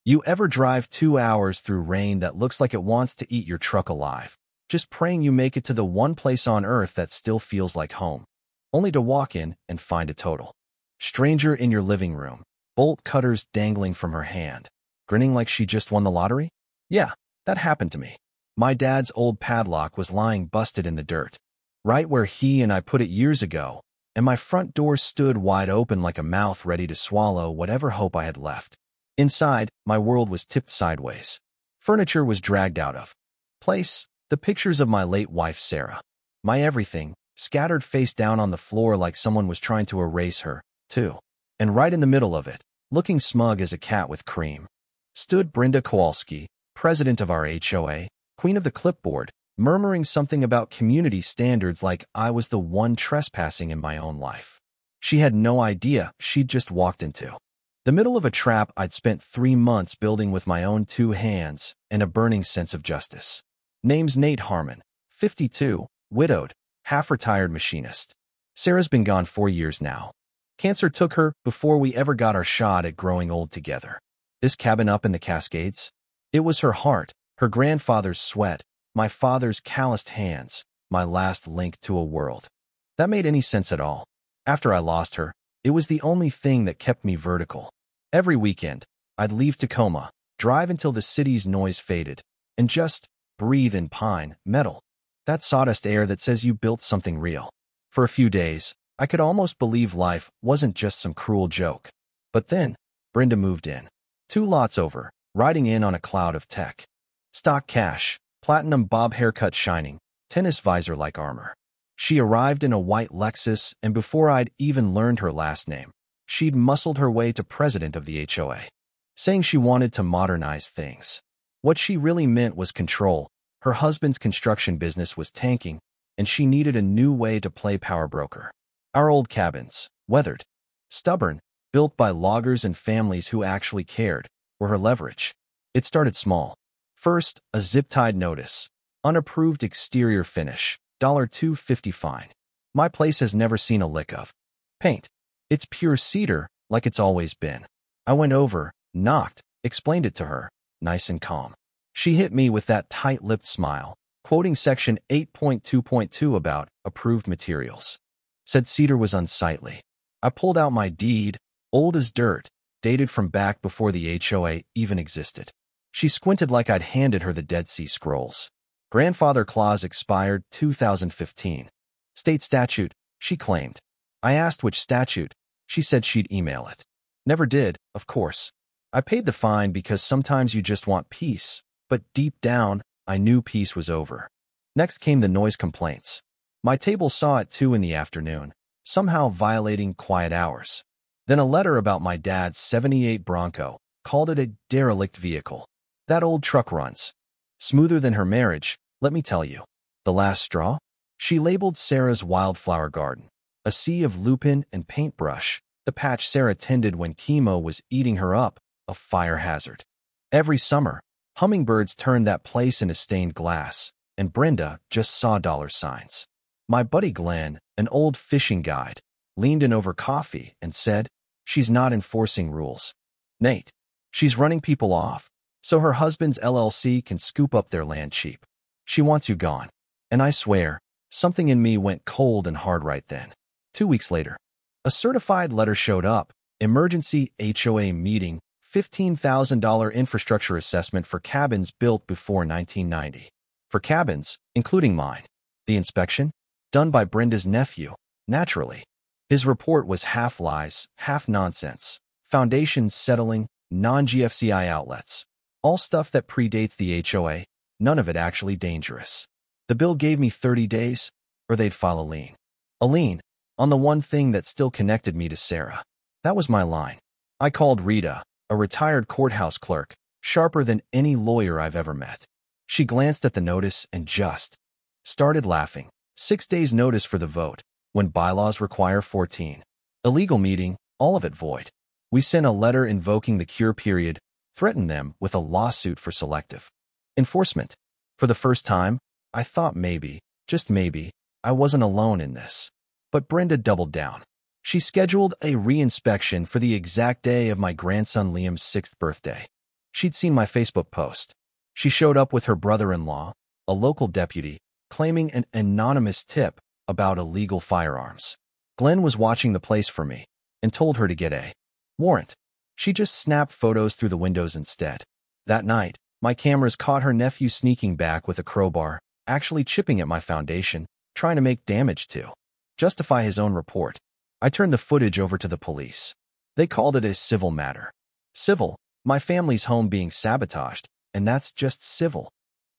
You ever drive 2 hours through rain that looks like it wants to eat your truck alive, just praying you make it to the one place on earth that still feels like home, only to walk in and find a total stranger in your living room, bolt cutters dangling from her hand, grinning like she just won the lottery? Yeah, that happened to me. My dad's old padlock was lying busted in the dirt, right where he and I put it years ago, and my front door stood wide open like a mouth ready to swallow whatever hope I had left. Inside, my world was tipped sideways. Furniture was dragged out of place, the pictures of my late wife Sarah, my everything, scattered face down on the floor like someone was trying to erase her, too. And right in the middle of it, looking smug as a cat with cream, stood Brenda Kowalski, president of our HOA, queen of the clipboard, murmuring something about community standards like I was the one trespassing in my own life. She had no idea she'd just walked into the middle of a trap I'd spent 3 months building with my own 2 hands and a burning sense of justice. Name's Nate Harmon, 52, widowed, half-retired machinist. Sarah's been gone 4 years now. Cancer took her before we ever got our shot at growing old together. This cabin up in the Cascades? It was her heart, her grandfather's sweat, my father's calloused hands, my last link to a world that made any sense at all. After I lost her, it was the only thing that kept me vertical. Every weekend, I'd leave Tacoma, drive until the city's noise faded, and just breathe in pine, metal, that sawdust air that says you built something real. For a few days, I could almost believe life wasn't just some cruel joke. But then, Brenda moved in. 2 lots over, riding in on a cloud of tech. Stock cash, platinum bob haircut shining, tennis visor-like armor. She arrived in a white Lexus, and before I'd even learned her last name, she'd muscled her way to president of the HOA, saying she wanted to modernize things. What she really meant was control. Her husband's construction business was tanking, and she needed a new way to play power broker. Our old cabins, weathered, stubborn, built by loggers and families who actually cared, were her leverage. It started small. First, a zip-tied notice. Unapproved exterior finish, $2.50 fine. My place has never seen a lick of paint. It's pure cedar, like it's always been. I went over, knocked, explained it to her, nice and calm. She hit me with that tight-lipped smile, quoting section 8.2.2 about approved materials. Said cedar was unsightly. I pulled out my deed, old as dirt, dated from back before the HOA even existed. She squinted like I'd handed her the Dead Sea Scrolls. Grandfather clause expired 2015. State statute, she claimed. I asked which statute. She said she'd email it. Never did, of course. I paid the fine because sometimes you just want peace, but deep down, I knew peace was over. Next came the noise complaints. My table saw it 2 in the afternoon, somehow violating quiet hours. Then a letter about my dad's '78 Bronco, called it a derelict vehicle. That old truck runs smoother than her marriage, let me tell you. The last straw? She labeled Sarah's wildflower garden, a sea of lupin and paintbrush, the patch Sarah tended when chemo was eating her up, a fire hazard. Every summer, hummingbirds turned that place into stained glass, and Brenda just saw dollar signs. My buddy Glenn, an old fishing guide, leaned in over coffee and said, "She's not enforcing rules, Nate. She's running people off, so her husband's LLC can scoop up their land cheap. She wants you gone." And I swear, something in me went cold and hard right then. 2 weeks later, a certified letter showed up, emergency HOA meeting, $15,000 infrastructure assessment for cabins built before 1990. For cabins, including mine. The inspection? Done by Brenda's nephew, naturally. His report was half lies, half nonsense. Foundations settling, non-GFCI outlets. All stuff that predates the HOA, none of it actually dangerous. The bill gave me 30 days, or they'd file a lien. A lien, on the one thing that still connected me to Sarah. That was my line. I called Rita, a retired courthouse clerk, sharper than any lawyer I've ever met. She glanced at the notice and just started laughing. 6 days notice for the vote, when bylaws require 14. Illegal meeting, all of it void. We sent a letter invoking the cure period, threatened them with a lawsuit for selective enforcement. For the first time, I thought maybe, just maybe, I wasn't alone in this. But Brenda doubled down. She scheduled a re-inspection for the exact day of my grandson Liam's 6th birthday. She'd seen my Facebook post. She showed up with her brother-in-law, a local deputy, claiming an anonymous tip about illegal firearms. Glenn was watching the place for me and told her to get a warrant. She just snapped photos through the windows instead. That night, my cameras caught her nephew sneaking back with a crowbar, actually chipping at my foundation, trying to make damage to justify his own report. I turned the footage over to the police. They called it a civil matter. Civil? My family's home being sabotaged, and that's just civil.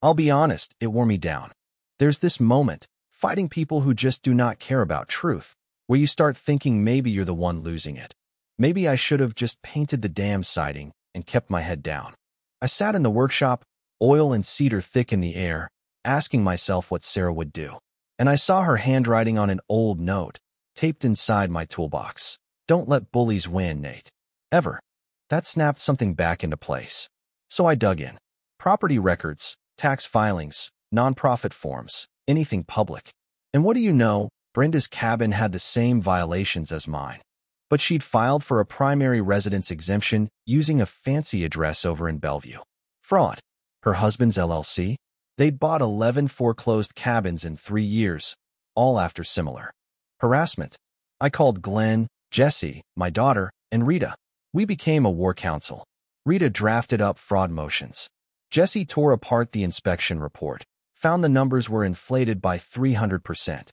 I'll be honest, it wore me down. There's this moment, fighting people who just do not care about truth, where you start thinking maybe you're the one losing it. Maybe I should have just painted the damn siding and kept my head down. I sat in the workshop, oil and cedar thick in the air, asking myself what Sarah would do. And I saw her handwriting on an old note, taped inside my toolbox. Don't let bullies win, Nate. Ever. That snapped something back into place. So I dug in. Property records, tax filings, nonprofit forms, anything public. And what do you know, Brenda's cabin had the same violations as mine. But she'd filed for a primary residence exemption using a fancy address over in Bellevue. Fraud. Her husband's LLC? They'd bought 11 foreclosed cabins in 3 years, all after similar harassment. I called Glenn, Jesse, my daughter, and Rita. We became a war council. Rita drafted up fraud motions. Jesse tore apart the inspection report, found the numbers were inflated by 300%.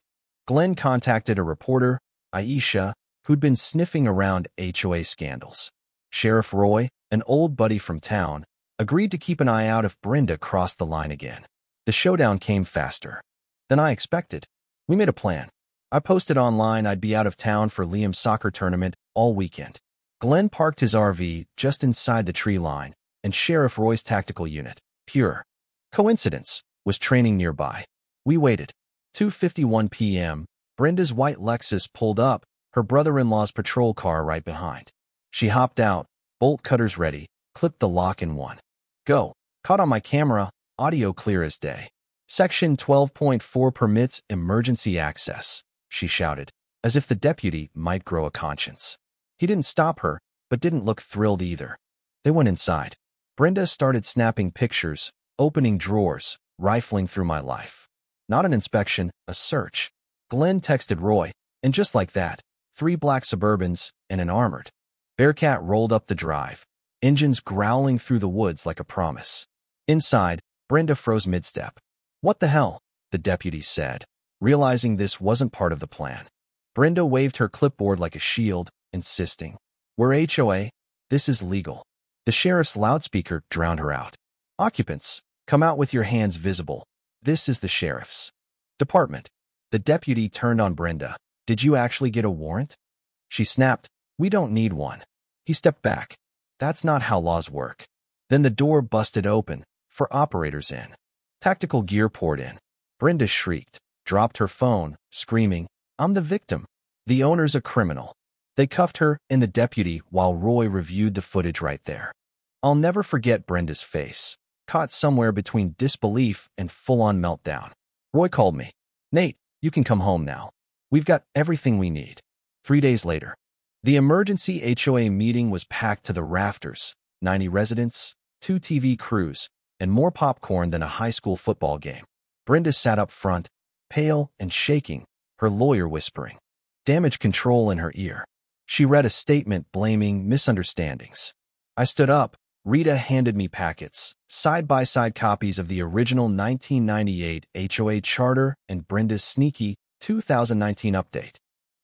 Glenn contacted a reporter, Aisha, who'd been sniffing around HOA scandals. Sheriff Roy, an old buddy from town, agreed to keep an eye out if Brenda crossed the line again. The showdown came faster than I expected. We made a plan. I posted online I'd be out of town for Liam's soccer tournament all weekend. Glenn parked his RV just inside the tree line, and Sheriff Roy's tactical unit, pure coincidence, was training nearby. We waited. 2:51 p.m., Brenda's white Lexus pulled up, her brother-in-law's patrol car right behind. She hopped out, bolt cutters ready, clipped the lock in one go. Caught on my camera, audio clear as day. Section 12.4 permits emergency access, she shouted, as if the deputy might grow a conscience. He didn't stop her, but didn't look thrilled either. They went inside. Brenda started snapping pictures, opening drawers, rifling through my life. Not an inspection, a search. Glenn texted Roy, and just like that, 3 black Suburbans and an armored Bearcat rolled up the drive, engines growling through the woods like a promise. Inside, Brenda froze mid-step. What the hell? The deputy said, realizing this wasn't part of the plan. Brenda waved her clipboard like a shield, insisting, "We're HOA. This is legal." The sheriff's loudspeaker drowned her out. "Occupants, come out with your hands visible. This is the sheriff's department." The deputy turned on Brenda. "Did you actually get a warrant?" She snapped, "We don't need one." He stepped back. "That's not how laws work." Then the door busted open, for operators in. Tactical gear poured in. Brenda shrieked, dropped her phone, screaming, "I'm the victim. The owner's a criminal." They cuffed her and the deputy while Roy reviewed the footage right there. I'll never forget Brenda's face, caught somewhere between disbelief and full-on meltdown. Roy called me. "Nate, you can come home now. We've got everything we need." 3 days later, the emergency HOA meeting was packed to the rafters, 90 residents, 2 TV crews, and more popcorn than a high school football game. Brenda sat up front, pale and shaking, her lawyer whispering damage control in her ear. She read a statement blaming misunderstandings. I stood up. Rita handed me packets, side-by-side copies of the original 1998 HOA charter and Brenda's sneaky 2019 update.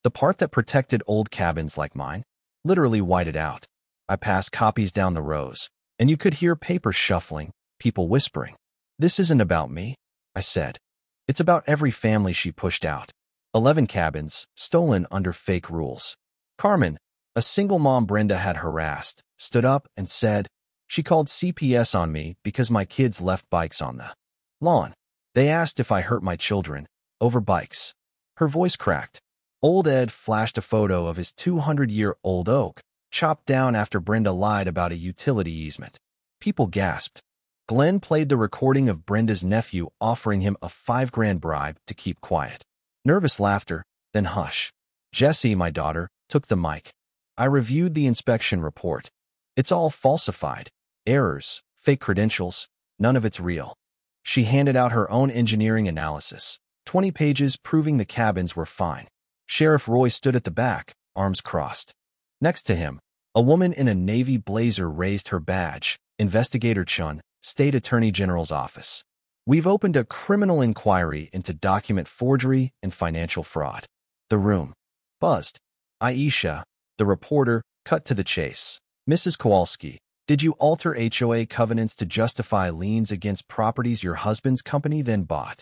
The part that protected old cabins like mine, literally whited out. I passed copies down the rows, and you could hear paper shuffling, people whispering. "This isn't about me," I said. "It's about every family she pushed out. 11 cabins, stolen under fake rules." Carmen, a single mom Brenda had harassed, stood up and said, "She called CPS on me because my kids left bikes on the lawn. They asked if I hurt my children over bikes." Her voice cracked. Old Ed flashed a photo of his 200-year-old oak, chopped down after Brenda lied about a utility easement. People gasped. Glenn played the recording of Brenda's nephew offering him a $5,000 bribe to keep quiet. Nervous laughter, then hush. Jessie, my daughter, took the mic. "I reviewed the inspection report. It's all falsified. Errors, fake credentials, none of it's real. She handed out her own engineering analysis, 20 pages proving the cabins were fine. Sheriff Roy stood at the back, arms crossed. Next to him, a woman in a navy blazer raised her badge, Investigator Chun, State Attorney General's office. We've opened a criminal inquiry into document forgery and financial fraud. The room buzzed. Aisha, the reporter, cut to the chase. Mrs. Kowalski, did you alter HOA covenants to justify liens against properties your husband's company then bought?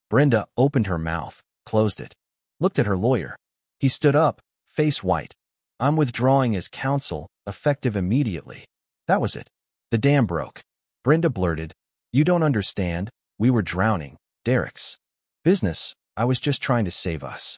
Brenda opened her mouth, closed it, looked at her lawyer. He stood up, face white. I'm withdrawing as counsel, effective immediately. That was it. The dam broke. Brenda blurted, you don't understand. We were drowning. Derek's business. I was just trying to save us.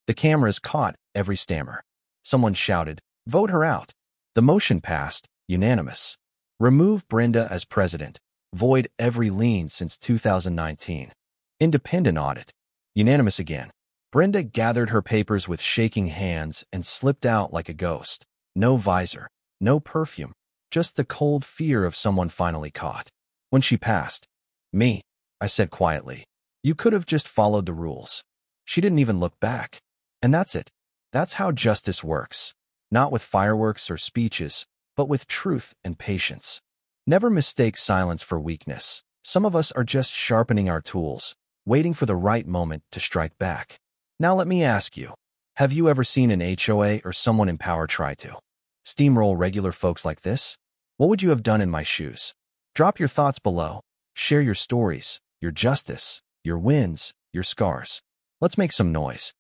The cameras caught every stammer. Someone shouted, vote her out. The motion passed, unanimous. Remove Brenda as president. Void every lien since 2019. Independent audit. Unanimous again. Brenda gathered her papers with shaking hands and slipped out like a ghost. No visor, no perfume, just the cold fear of someone finally caught. When she passed, me, I said quietly, you could have just followed the rules. She didn't even look back. And that's it. That's how justice works. Not with fireworks or speeches, but with truth and patience. Never mistake silence for weakness. Some of us are just sharpening our tools, waiting for the right moment to strike back. Now let me ask you, have you ever seen an HOA or someone in power try to steamroll regular folks like this? What would you have done in my shoes? Drop your thoughts below. Share your stories, your justice, your wins, your scars. Let's make some noise.